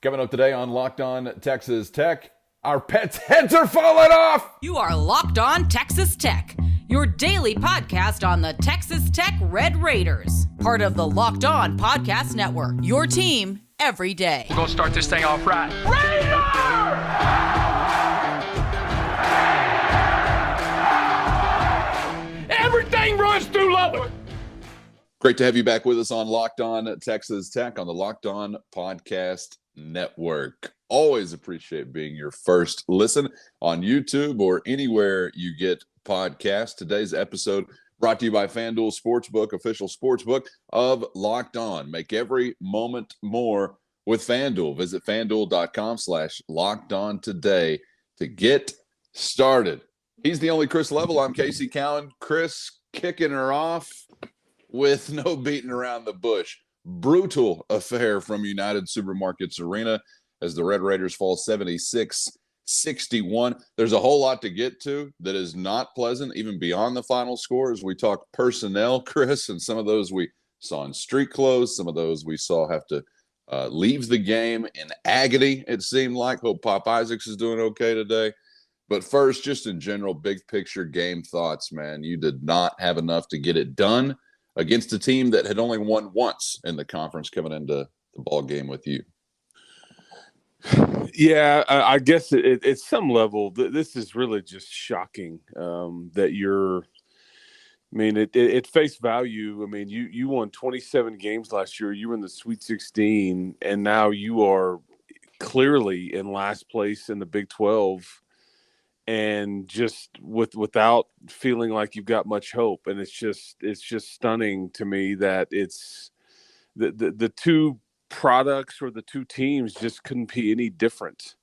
Coming up today on Locked On Texas Tech, our pets' heads are falling off! You are Locked On Texas Tech, your daily podcast on the Texas Tech Red Raiders. Part of the Locked On Podcast Network, your team every day. We're going to start this thing off right. Raider! Everything runs through Lubbock! Great to have you back with us on Locked On Texas Tech on the Locked On Podcast Network. Always appreciate being your first listen on YouTube or anywhere you get podcasts. Today's episode brought to you by FanDuel Sportsbook, official sportsbook of Locked On. Make every moment more with FanDuel. Visit FanDuel.com/LockedOn today to get started. He's the only Chris Level. I'm Casey Cowan. Chris kicking her off with no beating around the bush. Brutal affair from United Supermarkets Arena as the Red Raiders fall 76-61. There's a whole lot to get to that is not pleasant, even beyond the final score, as we talk personnel, Chris, and some of those we saw in street clothes, some of those we saw have to leave the game in agony, it seemed like. Hope Pop Isaacs is doing okay today. But first, just in general, big picture game thoughts, man. You did not have enough to get it done against a team that had only won once in the conference coming into the ball game with you. Yeah, I guess at some level, this is really just shocking that you're – I mean, at face value, I mean, you won 27 games last year. You were in the Sweet 16, and now you are clearly in last place in the Big 12. And just without feeling like you've got much hope. And it's just stunning to me that it's the two products or the two teams just couldn't be any different,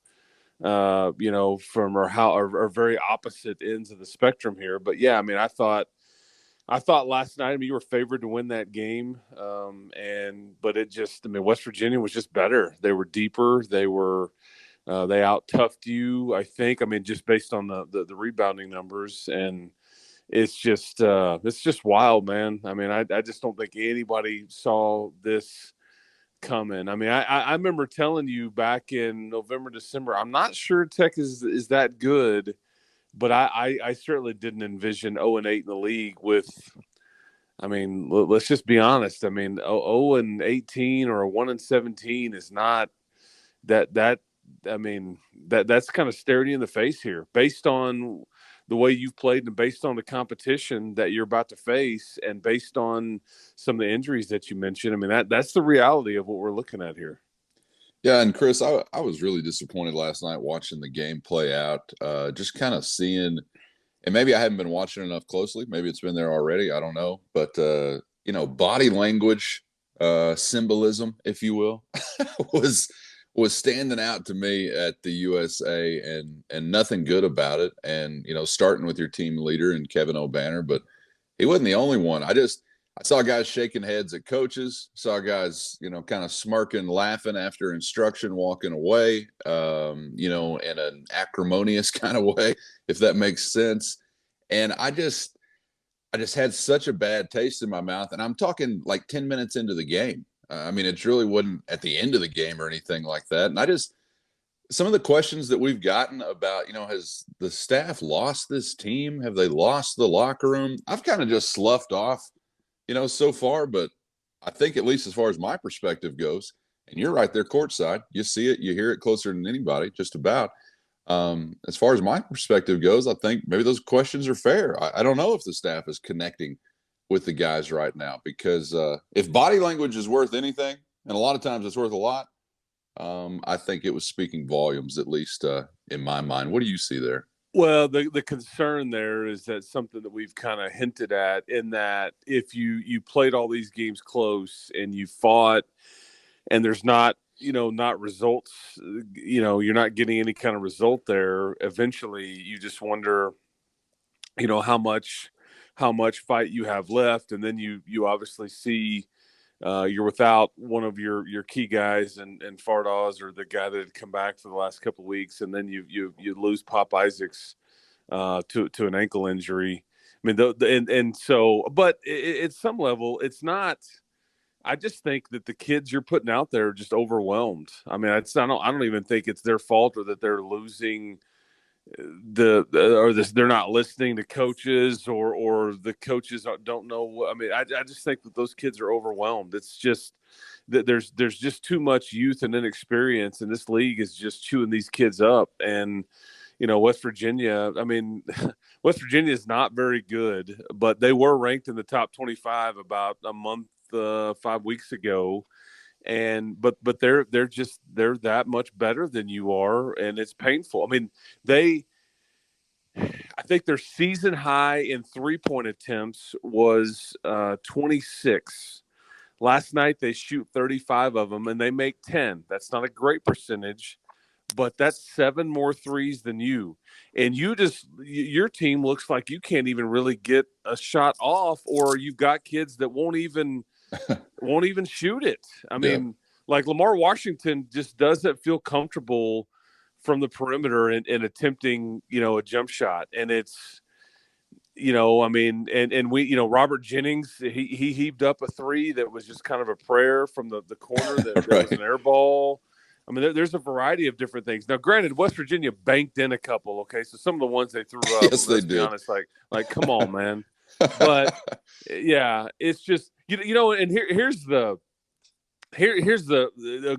from or very opposite ends of the spectrum here. But yeah, I mean, I thought last night, I mean, you were favored to win that game. But West Virginia was just better. They were deeper. They out-toughed you, I think. I mean, just based on the rebounding numbers, and it's just wild, man. I mean, I just don't think anybody saw this coming. I mean, I remember telling you back in November, December, I'm not sure Tech is that good, but I certainly didn't envision 0-8 in the league with. I mean, let's just be honest. I mean, 0-18 or a 1-17 is not that. I mean, that's kind of staring you in the face here based on the way you've played and based on the competition that you're about to face and based on some of the injuries that you mentioned. I mean, that's the reality of what we're looking at here. Yeah, and Chris, I was really disappointed last night watching the game play out, just kind of seeing – and maybe I haven't been watching enough closely. Maybe it's been there already. I don't know. But, body language symbolism, if you will, was standing out to me at the USA and nothing good about it. And, starting with your team leader and Kevin O'Banner, but he wasn't the only one. I saw guys shaking heads at coaches, saw guys, kind of smirking, laughing after instruction, walking away, in an acrimonious kind of way, if that makes sense. And I just had such a bad taste in my mouth. And I'm talking like 10 minutes into the game. I mean, it really wasn't at the end of the game or anything like that. And some of the questions that we've gotten about, has the staff lost this team? Have they lost the locker room? I've kind of just sloughed off, so far. But I think at least as far as my perspective goes, and you're right there courtside, you see it, you hear it closer than anybody, just about. As far as my perspective goes, I think maybe those questions are fair. I don't know if the staff is connecting with the guys right now, because if body language is worth anything, and a lot of times it's worth a lot, I think it was speaking volumes, at least in my mind. What do you see there? Well, the concern there is that something that we've kind of hinted at, in that if you played all these games close and you fought and there's not results, you're not getting any kind of result there, eventually you just wonder, how much fight you have left. And then you obviously see you're without one of your key guys and Fardaws, or the guy that had come back for the last couple of weeks. And then you lose Pop Isaacs to an ankle injury. I mean, at some level, it's not, I just think that the kids you're putting out there are just overwhelmed. I mean, I don't even think it's their fault or that they're losing they're not listening to coaches or the coaches don't know. I mean, I just think that those kids are overwhelmed. It's just that there's just too much youth and inexperience, and this league is just chewing these kids up. And West Virginia, I mean, West Virginia is not very good, but they were ranked in the top 25 about a month, 5 weeks ago. And but they're that much better than you are, and it's painful. I mean, I think their season high in 3-point attempts was 26. Last night they shoot 35 of them and they make 10. That's not a great percentage, but that's 7 more threes than you. And your team looks like you can't even really get a shot off, or you've got kids that won't even shoot it. I mean, like Lamar Washington just doesn't feel comfortable from the perimeter and attempting, a jump shot. And it's, I mean, and we, Robert Jennings, he heaved up a 3 that was just kind of a prayer from the corner that Right. was an air ball. I mean, there's a variety of different things. Now, granted, West Virginia banked in a couple. Okay, so some of the ones they threw up. Yes, they did. Be honest, like, come on, man. But yeah, it's just and here's a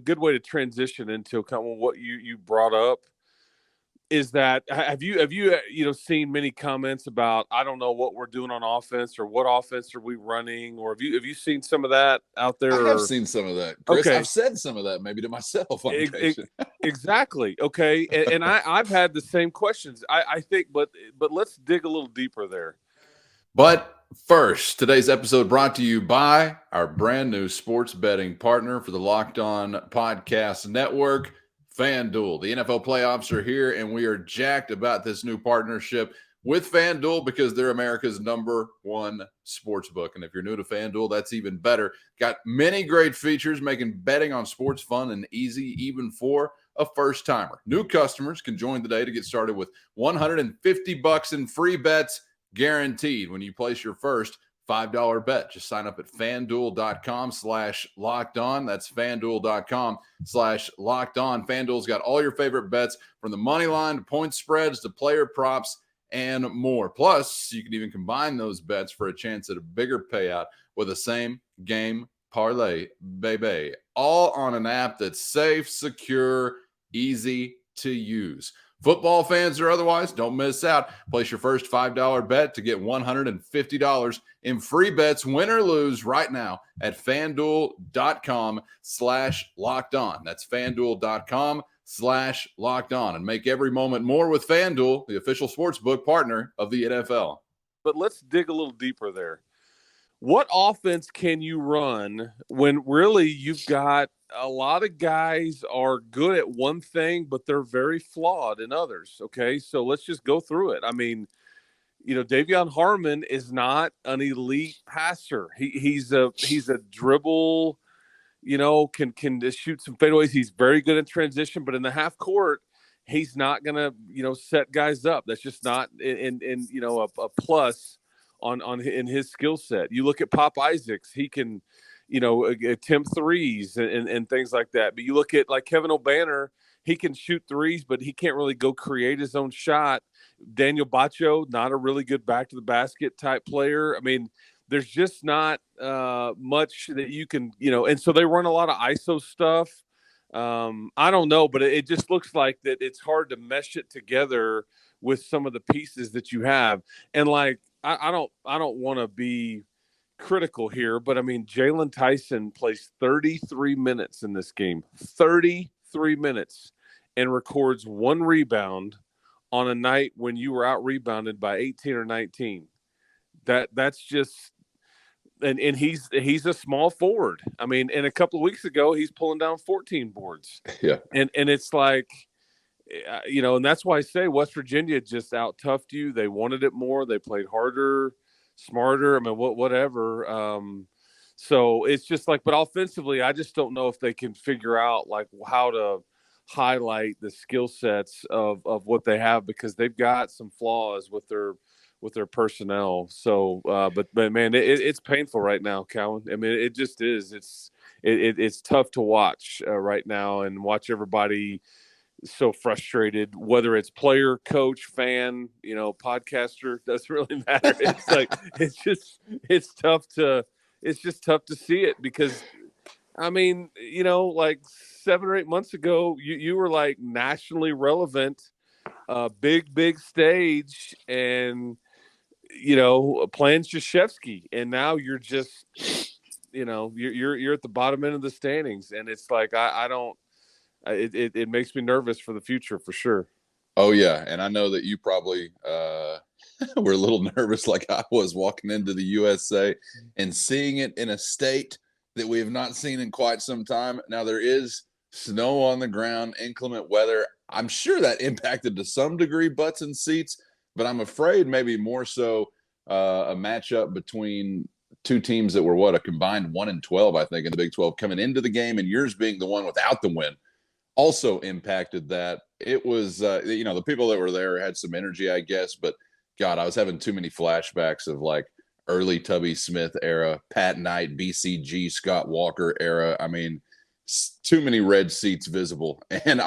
good way to transition into kind of what you brought up. Is that have you seen many comments about I don't know what we're doing on offense or what offense are we running, or have you seen some of that out there? I have seen some of that, Chris. Okay. I've said some of that maybe to myself on occasion. Exactly. Okay, and I've had the same questions. I think, but let's dig a little deeper there. But first, today's episode brought to you by our brand new sports betting partner for the Locked On Podcast Network, FanDuel. The NFL playoffs are here, and we are jacked about this new partnership with FanDuel because they're America's #1 sports book. And if you're new to FanDuel, that's even better. Got many great features making betting on sports fun and easy, even for a first-timer. New customers can join today to get started with $150 in free bets guaranteed when you place your first $5 bet. Just sign up at FanDuel.com/lockedon. That's FanDuel.com/lockedon. FanDuel's got all your favorite bets from the money line to point spreads to player props and more. Plus, you can even combine those bets for a chance at a bigger payout with a same game parlay, baby. All on an app that's safe, secure, easy to use. Football fans or otherwise, don't miss out. Place your first $5 bet to get $150 in free bets, win or lose, right now at FanDuel.com/lockedon. That's FanDuel.com/lockedon. And make every moment more with FanDuel, the official sportsbook partner of the NFL. But let's dig a little deeper there. What offense can you run when really you've got a lot of guys are good at one thing, but they're very flawed in others? Okay, so let's just go through it. I mean, Davion Harmon is not an elite passer. He's a dribble, can just shoot some fadeaways. He's very good in transition, but in the half court, he's not gonna set guys up. That's just not in a plus in his skill set. You look at Pop Isaacs, he can attempt threes and things like that. But you look at like Kevin O'Banner, he can shoot threes, but he can't really go create his own shot. Daniel Bacho, not a really good back to the basket type player. I mean, there's just not much that you can, and so they run a lot of ISO stuff. I don't know, but it just looks like that it's hard to mesh it together with some of the pieces that you have. And like, I don't want to be critical here, but I mean, Jalen Tyson plays 33 minutes in this game, 33 minutes, and records 1 rebound on a night when you were out rebounded by 18 or 19. That's just, and he's a small forward. I mean, and a couple of weeks ago, he's pulling down 14 boards. Yeah. And it's like, and that's why I say West Virginia just out-toughed you. They wanted it more. They played harder, smarter. I mean, whatever. So it's just like, but offensively, I just don't know if they can figure out like how to highlight the skill sets of what they have, because they've got some flaws with their with their personnel. So, but man, it's painful right now, Cowan. I mean, it just is. It's tough to watch right now and watch everybody so frustrated, whether it's player, coach, fan, podcaster, doesn't really matter. It's like, it's just tough to see it because, I mean, like 7 or 8 months ago, you were like nationally relevant, big stage, and playing Krzyzewski, and now you're just, you're at the bottom end of the standings, and it's like I don't. It makes me nervous for the future for sure. Oh yeah, and I know that you probably were a little nervous, like I was, walking into the USA and seeing it in a state that we have not seen in quite some time. Now there is snow on the ground, inclement weather. I'm sure that impacted to some degree butts and seats, but I'm afraid maybe more so a matchup between two teams that were a combined 1-12, I think, in the Big 12 coming into the game, and yours being the one without the win also impacted that. It was, the people that were there had some energy, I guess, but God, I was having too many flashbacks of like early Tubby Smith era, Pat Knight, BCG, Scott Walker era. I mean, too many red seats visible. And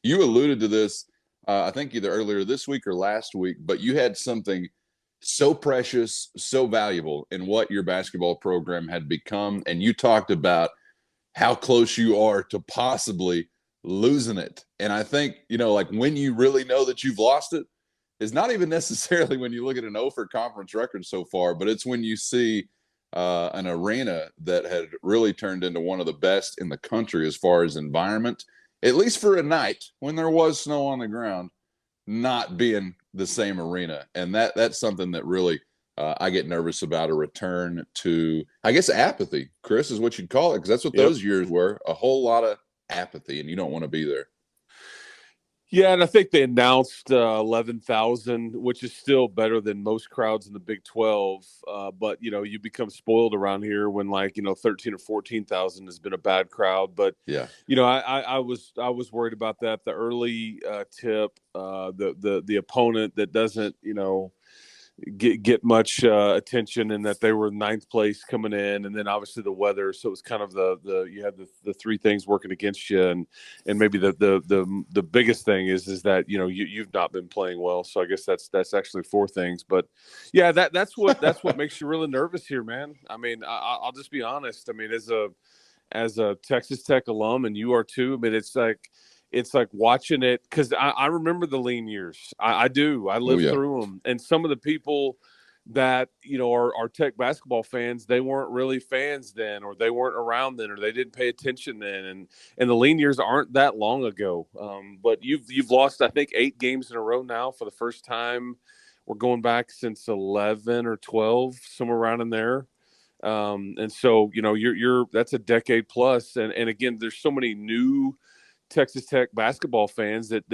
you alluded to this, I think either earlier this week or last week, but you had something so precious, so valuable in what your basketball program had become. And you talked about how close you are to possibly losing it. And I think, like when you really know that you've lost it is not even necessarily when you look at an 0 for conference record so far, but it's when you see an arena that had really turned into one of the best in the country as far as environment, at least for a night when there was snow on the ground, not being the same arena. And that's something that really I get nervous about, a return to, I guess, apathy, Chris, is what you'd call it, because that's what those years were, a whole lot of apathy, and you don't want to be there. Yeah, and I think they announced 11,000, which is still better than most crowds in the Big 12. But you become spoiled around here when 13 or 14,000 has been a bad crowd. But yeah, I was worried about that. The early tip, the opponent that doesn't get much attention, and that they were ninth place coming in, and then obviously the weather. So it was kind of the you had the three things working against you, and maybe the biggest thing is that you've not been playing well. So I guess that's actually four things. But yeah, that's what makes you really nervous here, man. I mean, I'll just be honest. I mean, as a Texas Tech alum, and you are too. I mean, it's like watching it, because I remember the lean years. I do. I lived through them. And some of the people that, are Tech basketball fans, they weren't really fans then, or they weren't around then, or they didn't pay attention then. And the lean years aren't that long ago. But you've lost, I think, 8 games in a row now for the first time. We're going back since 11 or 12, somewhere around in there. And so, you're that's a decade plus. And again, there's so many new Texas Tech basketball fans that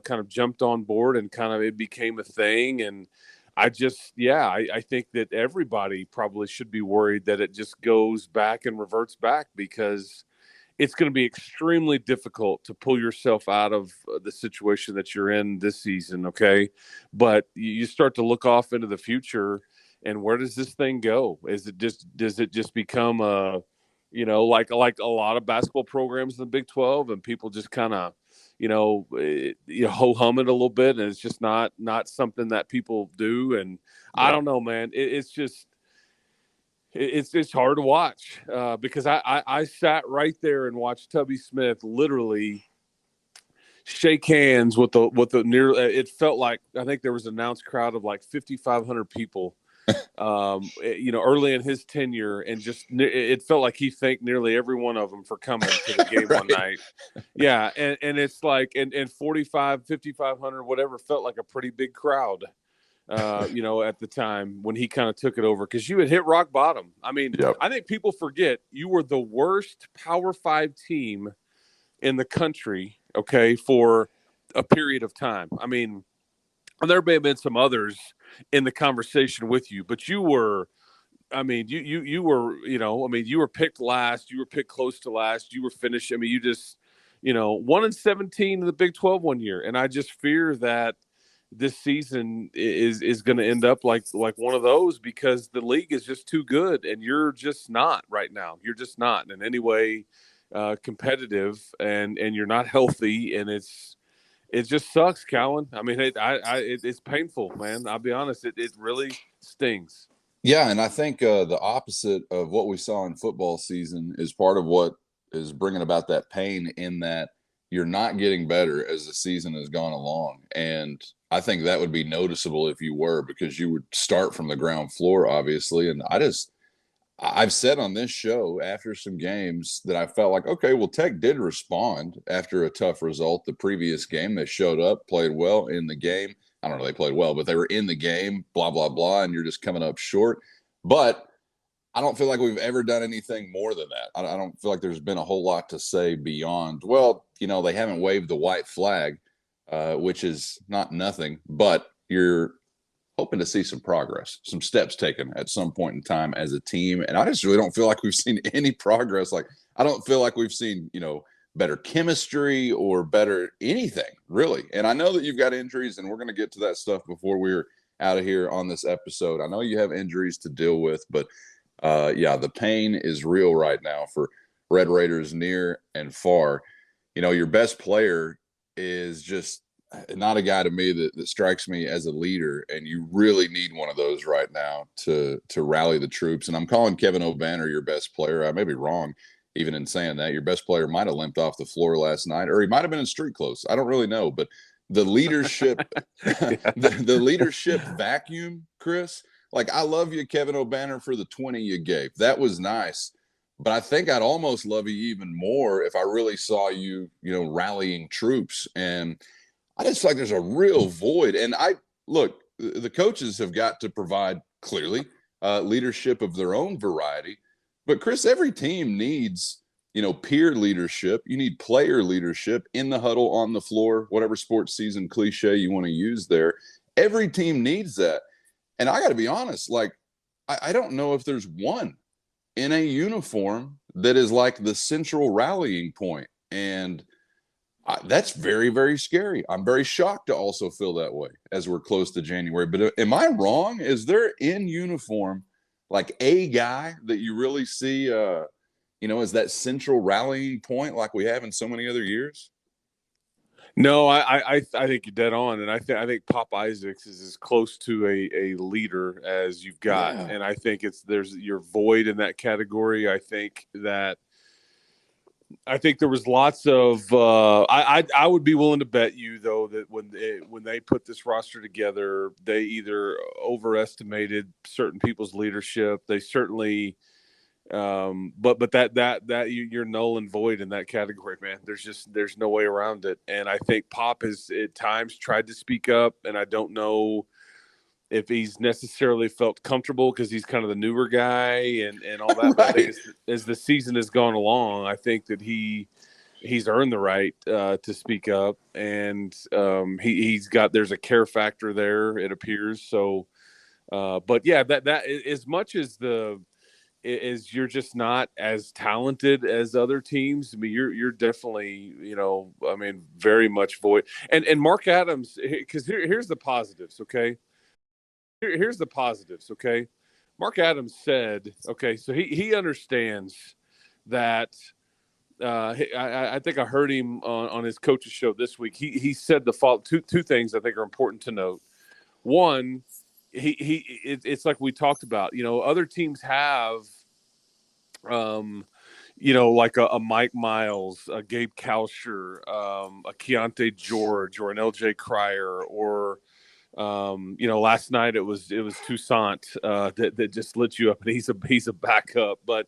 kind of jumped on board, and kind of it became a thing. And I think that everybody probably should be worried that it just goes back and reverts back, because it's going to be extremely difficult to pull yourself out of the situation that you're in this season. Okay. But you start to look off into the future, and where does this thing go? Does it just become like a lot of basketball programs in the Big 12, and people just kind of, ho-hum it a little bit, and it's just not something that people do. And I don't know, man. It's just it's hard to watch because I sat right there and watched Tubby Smith literally shake hands with the near. It felt like, I think there was an announced crowd of like 5,500 people. Early in his tenure, and just it felt like he thanked nearly every one of them for coming to the game one night. Yeah, and it's like, and 5,500, whatever, felt like a pretty big crowd. At the time when he kind of took it over, because you had hit rock bottom. I mean, I think people forget you were the worst Power 5 team in the country. Okay, for a period of time. I mean, there may have been some others in the conversation with you, but you were, I mean, you were, you were picked last, you were picked close to last, you were finished. I mean, you just, 1-17 in the Big 12 one year. And I just fear that this season is going to end up like one of those, because the league is just too good, and you're just not right now. You're just not in any way competitive, and you're not healthy, and it just sucks, Cowan. I mean, it's painful, man. I'll be honest. It really stings. Yeah, and I think the opposite of what we saw in football season is part of what is bringing about that pain, in that you're not getting better as the season has gone along. And I think that would be noticeable if you were, because you would start from the ground floor, obviously. And I've said on this show after some games that I felt like, okay, well, Tech did respond after a tough result the previous game. They showed up, played well in the game. I don't know, they played well, but they were in the game, blah, blah, blah, and you're just coming up short. But I don't feel like we've ever done anything more than that. I don't feel like there's been a whole lot to say beyond, well, they haven't waved the white flag, which is not nothing, but you're hoping to see some progress, some steps taken at some point in time as a team. And I just really don't feel like we've seen any progress. Like, I don't feel like we've seen, better chemistry or better anything, really. And I know that you've got injuries, and we're going to get to that stuff before we're out of here on this episode. I know you have injuries to deal with, but the pain is real right now for Red Raiders near and far. Your best player is just not a guy to me that strikes me as a leader, and you really need one of those right now to rally the troops. And I'm calling Kevin O'Banner your best player. I may be wrong even in saying that. Your best player might have limped off the floor last night, or he might have been in street clothes. I don't really know, but the leadership, the leadership vacuum, Chris, like, I love you, Kevin O'Banner, for the 20 you gave. That was nice. But I think I'd almost love you even more if I really saw you, rallying troops. And I just feel like there's a real void. And look, the coaches have got to provide, clearly, leadership of their own variety. But Chris, every team needs, peer leadership. You need player leadership in the huddle, on the floor, whatever sports season cliche you want to use there. Every team needs that. And I got to be honest, like, I don't know if there's one in a uniform that is like the central rallying point. And that's very, very scary. I'm very shocked to also feel that way as we're close to January. But am I wrong? Is there in uniform like a guy that you really see, as that central rallying point like we have in so many other years? No, I think you're dead on, and I think Pop Isaacs is as close to a leader as you've got, and I think you're void in that category. I think there was lots of I would be willing to bet you, though, that when they put this roster together, they either overestimated certain people's leadership. They certainly, but that you're null and void in that category, man. There's no way around it. And I think Pop has at times tried to speak up, and I don't know if he's necessarily felt comfortable because he's kind of the newer guy and all that. Right. But I think as the season has gone along, I think that he's earned the right to speak up, and there's a care factor there, it appears. So, but yeah, that as much as you're just not as talented as other teams. I mean, you're definitely, very much void. And Mark Adams, because here's the positives, okay? Here's the positives, okay? Mark Adams said, okay, so he understands that. I think I heard him on his coach's show this week. He said the two things I think are important to note. One, it's like we talked about. Other teams have, like a Mike Miles, a Gabe Kalsher, a Keontae George, or an LJ Cryer, or last night it was Toussaint that just lit you up, and he's a backup. But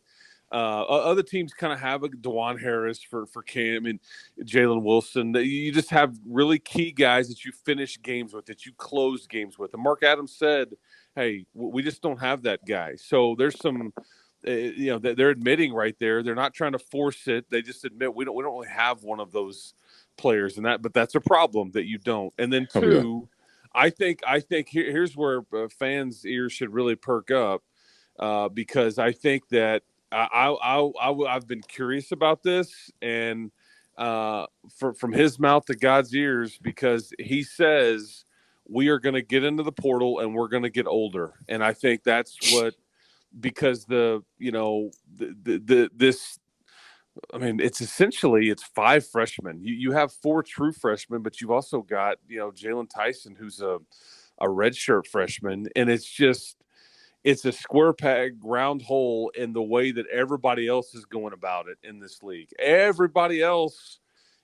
other teams kind of have a DeJuan Harris for Cam and Jalen Wilson. You just have really key guys that you finish games with, that you close games with. And Mark Adams said, "Hey, we just don't have that guy." So there's some, they're admitting right there. They're not trying to force it. They just admit we don't really have one of those players, but that's a problem that you don't. And then two. I think here's where fans' ears should really perk up, because I think that I've been curious about this, and from his mouth to God's ears, because he says we are going to get into the portal and we're going to get older. And I think that's what, because it's essentially 5 freshmen. You have 4 true freshmen, but you've also got, Jalen Tyson, who's a redshirt freshman. And it's a square peg, round hole in the way that everybody else is going about it in this league. Everybody else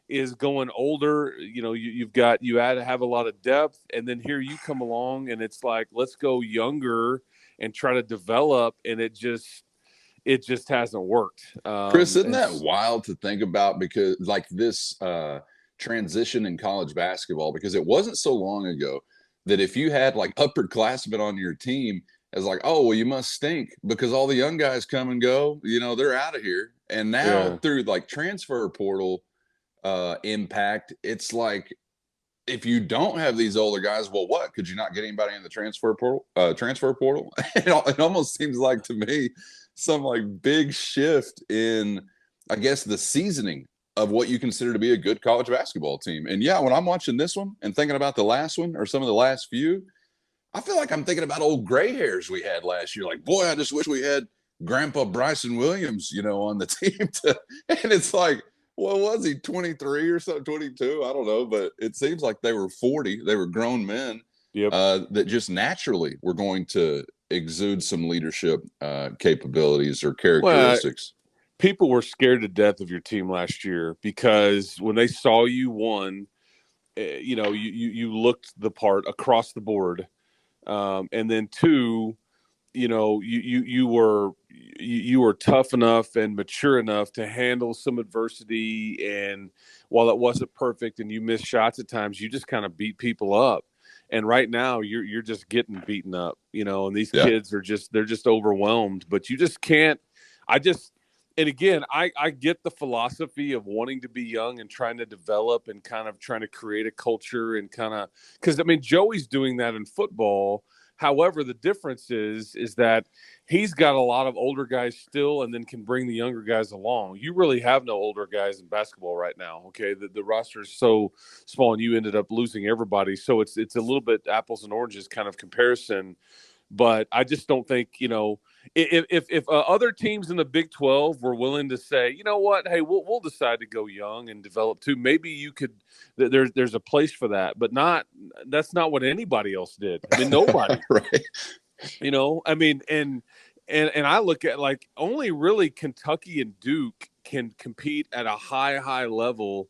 is going older. You had to have a lot of depth, and then here you come along, and it's like, let's go younger and try to develop, and it just hasn't worked. Chris, isn't that wild to think about? Because like this transition in college basketball, because it wasn't so long ago that if you had like upperclassmen on your team, it's like, oh, well, you must stink because all the young guys come and go, they're out of here. And now through like transfer portal impact, it's like, if you don't have these older guys, well, what? Could you not get anybody in the transfer portal? It almost seems like to me some like big shift in, I guess, the seasoning of what you consider to be a good college basketball team. And yeah, when I'm watching this one and thinking about the last one or some of the last few, I feel like I'm thinking about old gray hairs we had last year. Like, boy, I just wish we had Grandpa Bryson Williams, on the team. And it's like, what was he, 23 or something, 22? I don't know. But it seems like they were 40. They were grown men that just naturally were going to exude some leadership capabilities or characteristics. Well, people were scared to death of your team last year because when they saw you, one, you looked the part across the board. And then 2, you were tough enough and mature enough to handle some adversity. And while it wasn't perfect and you missed shots at times, you just kind of beat people up. And right now you're just getting beaten up, and these kids they're just overwhelmed, but you just can't. And again, I get the philosophy of wanting to be young and trying to develop and kind of trying to create a culture and because Joey's doing that in football. However, the difference is that he's got a lot of older guys still and then can bring the younger guys along. You really have no older guys in basketball right now. Okay. The roster is so small and you ended up losing everybody. So it's a little bit apples and oranges kind of comparison. But I just don't think, if other teams in the Big 12 were willing to say, you know what, hey, we'll decide to go young and develop too. Maybe you could. There's a place for that, but that's not what anybody else did. Nobody, right? And I look at like only really Kentucky and Duke can compete at a high level.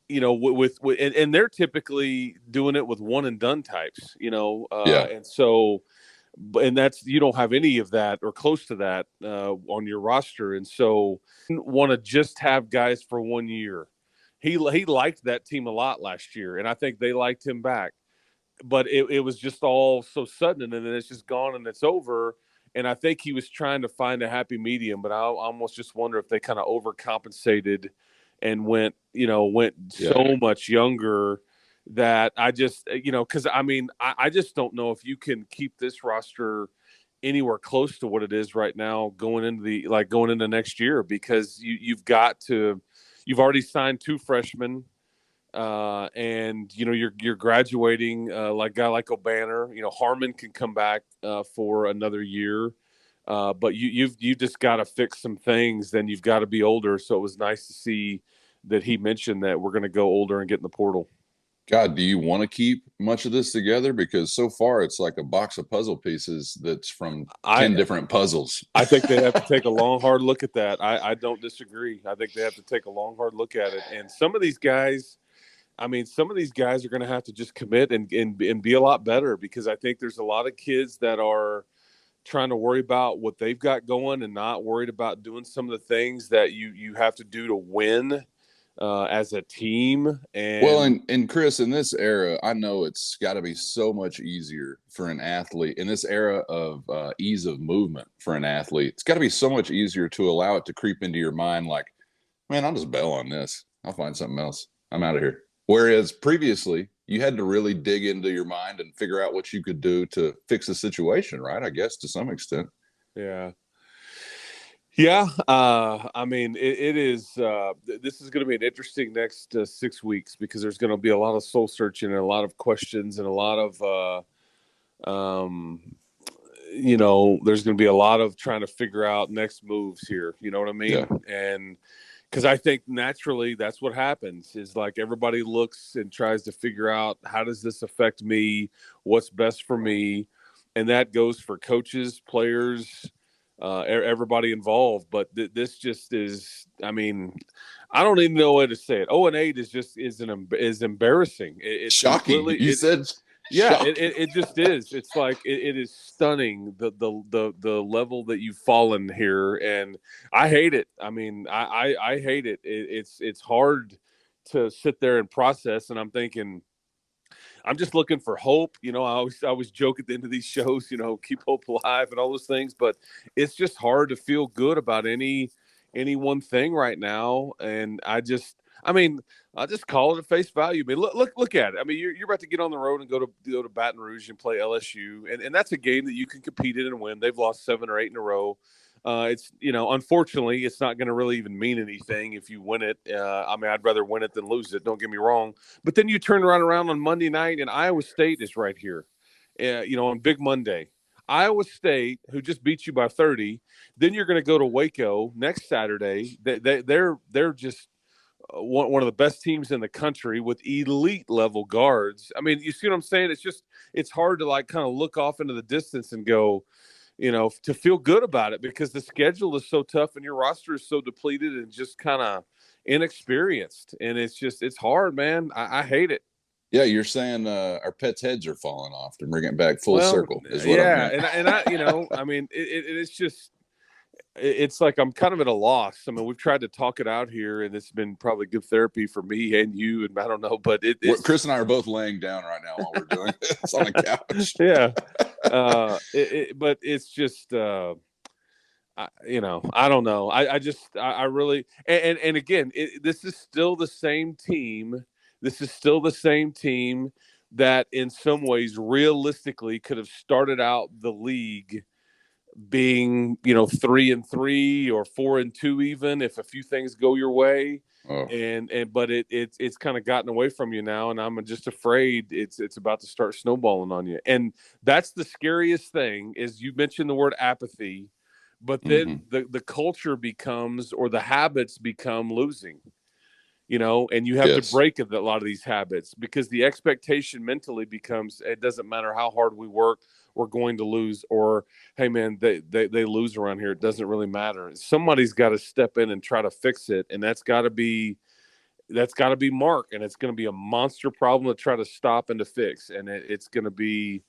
And they're typically doing it with one and done types. And so. And that's, you don't have any of that or close to that on your roster. And so want to just have guys for 1 year. He liked that team a lot last year, and I think they liked him back. But it was just all so sudden, and then it's just gone and it's over. And I think he was trying to find a happy medium, but I almost just wonder if they kind of overcompensated and went so much younger. That I just, because I just don't know if you can keep this roster anywhere close to what it is right now going into next year, because you've already signed 2 freshmen, and you're graduating like a guy like O'Banner. Harmon can come back for another year, but you just got to fix some things. Then you've got to be older. So it was nice to see that he mentioned that we're going to go older and get in the portal. God, do you want to keep much of this together? Because so far it's like a box of puzzle pieces that's from 10 different puzzles. I think they have to take a long, hard look at that. I don't disagree. I think they have to take a long, hard look at it. And some of these guys are going to have to just commit and be a lot better, because I think there's a lot of kids that are trying to worry about what they've got going and not worried about doing some of the things that you have to do to win as a team. And Chris, in this era, I know it's got to be so much easier for an athlete in this era of ease of movement for an athlete. It's got to be so much easier to allow it to creep into your mind. Like, man, I'll just bail on this. I'll find something else. I'm out of here. Whereas previously you had to really dig into your mind and figure out what you could do to fix the situation. Right. I guess to some extent. Yeah. Yeah, I mean, it is. This is going to be an interesting next 6 weeks because there's going to be a lot of soul searching and a lot of questions and a lot of, there's going to be a lot of trying to figure out next moves here. You know what I mean? Yeah. And because I think naturally that's what happens is like everybody looks and tries to figure out how does this affect me, what's best for me, and that goes for coaches, players, everybody involved. But this just is. I mean, I don't even know what to say it. 0-8 is embarrassing. It's Shocking. completely. You said. Yeah, Shocking. it just is. It's like it is stunning the level that you've fallen here, and I hate it. I mean, I hate it. It's hard to sit there and process, and I'm thinking. I'm just looking for hope. I always joke at the end of these shows, keep hope alive and all those things. But it's just hard to feel good about any one thing right now. And I'll just call it at face value. I mean, look at it. I mean, you're about to get on the road and go to Baton Rouge and play LSU, and that's a game that you can compete in and win. They've lost 7 or 8 in a row. It's unfortunately, it's not going to really even mean anything if you win it. I mean, I'd rather win it than lose it. Don't get me wrong. But then you turn around on Monday night, and Iowa State is right here. On Big Monday, Iowa State, who just beat you by 30. Then you're going to go to Waco next Saturday. They're just one of the best teams in the country with elite level guards. I mean, you see what I'm saying? It's hard to like kind of look off into the distance and go. To feel good about it because the schedule is so tough and your roster is so depleted and just kind of inexperienced. And it's hard, man. I hate it. Yeah, you're saying our pets' heads are falling off to bring it back full circle. Is what yeah, I meant. and I, I mean, it's just. It's like I'm kind of at a loss. I mean, we've tried to talk it out here, and it's been probably good therapy for me and you. And I don't know, but Chris and I are both laying down right now while we're doing this on the couch. Yeah, but it's just, I don't know. I really, and again, this is still the same team. This is still the same team that, in some ways, realistically, could have started out the league being 3-3 or 4-2 even if a few things go your way. But it's kind of gotten away from you now, and I'm just afraid it's about to start snowballing on you. And that's the scariest thing is you mentioned the word apathy, but then the culture becomes, or the habits become, losing. And you have to break a lot of these habits because the expectation mentally becomes, it doesn't matter how hard we work, we're going to lose, or, hey man, they lose around here. It doesn't really matter. Somebody's got to step in and try to fix it. And that's got to be Mark. And it's going to be a monster problem to try to stop and to fix. And it's going to be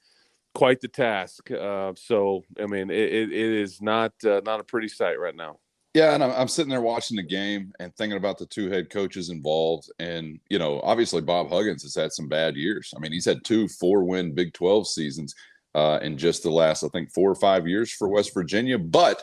quite the task. So, I mean, it is not a pretty sight right now. Yeah, and I'm sitting there watching the game and thinking about the 2 head coaches involved. And, obviously Bob Huggins has had some bad years. I mean, he's had 2 4-win Big 12 seasons in just the last, I think, 4 or 5 years for West Virginia. But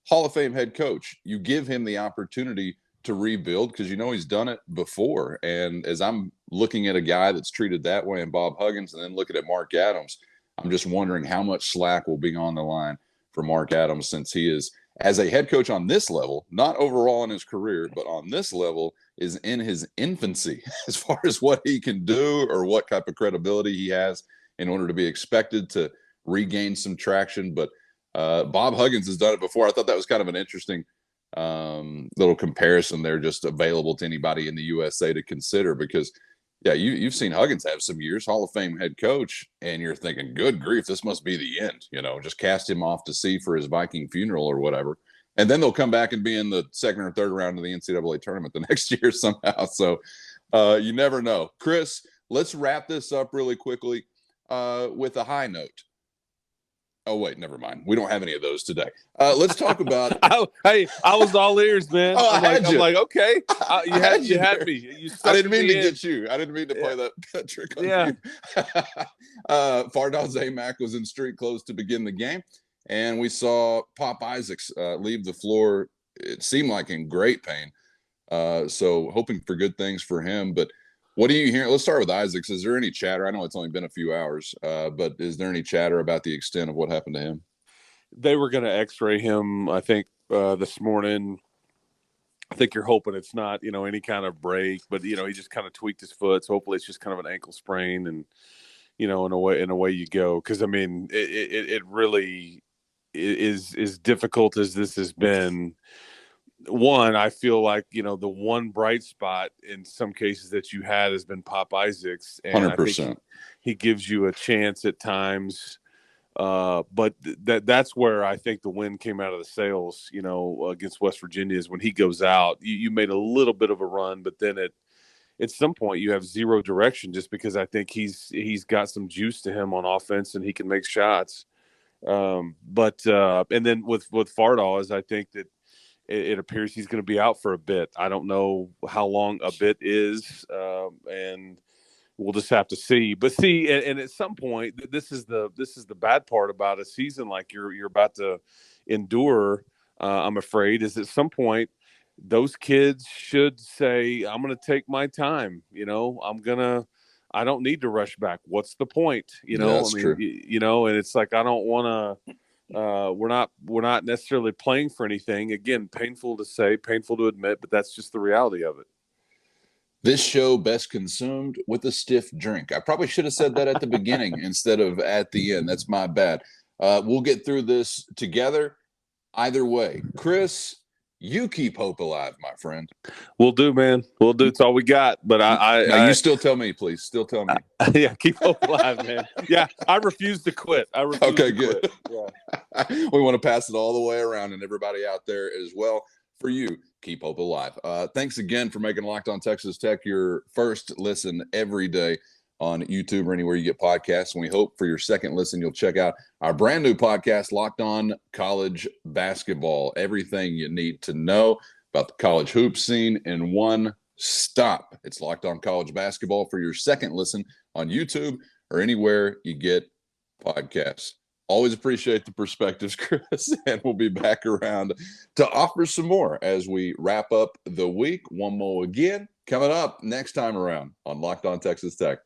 Hall of Fame head coach, you give him the opportunity to rebuild because he's done it before. And as I'm looking at a guy that's treated that way in Bob Huggins and then looking at Mark Adams, I'm just wondering how much slack will be on the line for Mark Adams since he is, as a head coach on this level, not overall in his career, but on this level, is in his infancy as far as what he can do or what type of credibility he has in order to be expected to regain some traction. But Bob Huggins has done it before. I thought that was kind of an interesting little comparison there, just available to anybody in the USA to consider because, yeah, you've seen Huggins have some years, Hall of Fame head coach, and you're thinking, good grief, this must be the end. Just cast him off to sea for his Viking funeral or whatever. And then they'll come back and be in the second or third round of the NCAA tournament the next year somehow. So you never know. Chris, let's wrap this up really quickly with a high note. Oh, wait, never mind. We don't have any of those today. Let's talk about. I was all ears, man. Oh, I'm like, okay. You had me. I didn't mean to get you. I didn't mean to play that trick on you. Fardaz Aimaq was in street clothes to begin the game, and we saw Pop Isaacs leave the floor. It seemed like in great pain. So hoping for good things for him. But what are you hearing? Let's start with Isaacs. Is there any chatter? I know it's only been a few hours, but is there any chatter about the extent of what happened to him? They were going to X-ray him, I think, this morning. I think you're hoping it's not, any kind of break, but he just kind of tweaked his foot. So hopefully it's just kind of an ankle sprain, and in a way you go. Because I mean, it really is difficult as this has been. One, I feel like the one bright spot in some cases that you had has been Pop Isaacs, and 100%. I think he gives you a chance at times. But that's where I think the win came out of the sails, against West Virginia, is when he goes out. You made a little bit of a run, but then at some point you have zero direction, just because I think he's got some juice to him on offense and he can make shots. But and then with Fardaws, I think that it appears he's going to be out for a bit. I don't know how long a bit is, and we'll just have to see. But and at some point, this is the bad part about a season like you're about to endure. I'm afraid is at some point those kids should say, "I'm going to take my time." I don't need to rush back. What's the point? That's true. And it's like I don't want to. We're not necessarily playing for anything. Again, painful to say, painful to admit, but that's just the reality of it. This show best consumed with a stiff drink. I probably should have said that at the beginning instead of at the end. That's my bad. We'll get through this together. Either way, Chris, you keep hope alive, my friend. We'll do, man. We'll do. It's all we got. But you still tell me, please. Still tell me. Yeah, keep hope alive, man. Yeah, I refuse to quit. Okay, good. Yeah. We want to pass it all the way around, and everybody out there as well. For you, keep hope alive. Thanks again for making Locked On Texas Tech your first listen every day on YouTube or anywhere you get podcasts. And we hope for your second listen, you'll check out our brand new podcast, Locked On College Basketball. Everything you need to know about the college hoop scene in one stop. It's Locked On College Basketball for your second listen on YouTube or anywhere you get podcasts. Always appreciate the perspectives, Chris, and we'll be back around to offer some more as we wrap up the week. One more again coming up next time around on Locked On Texas Tech.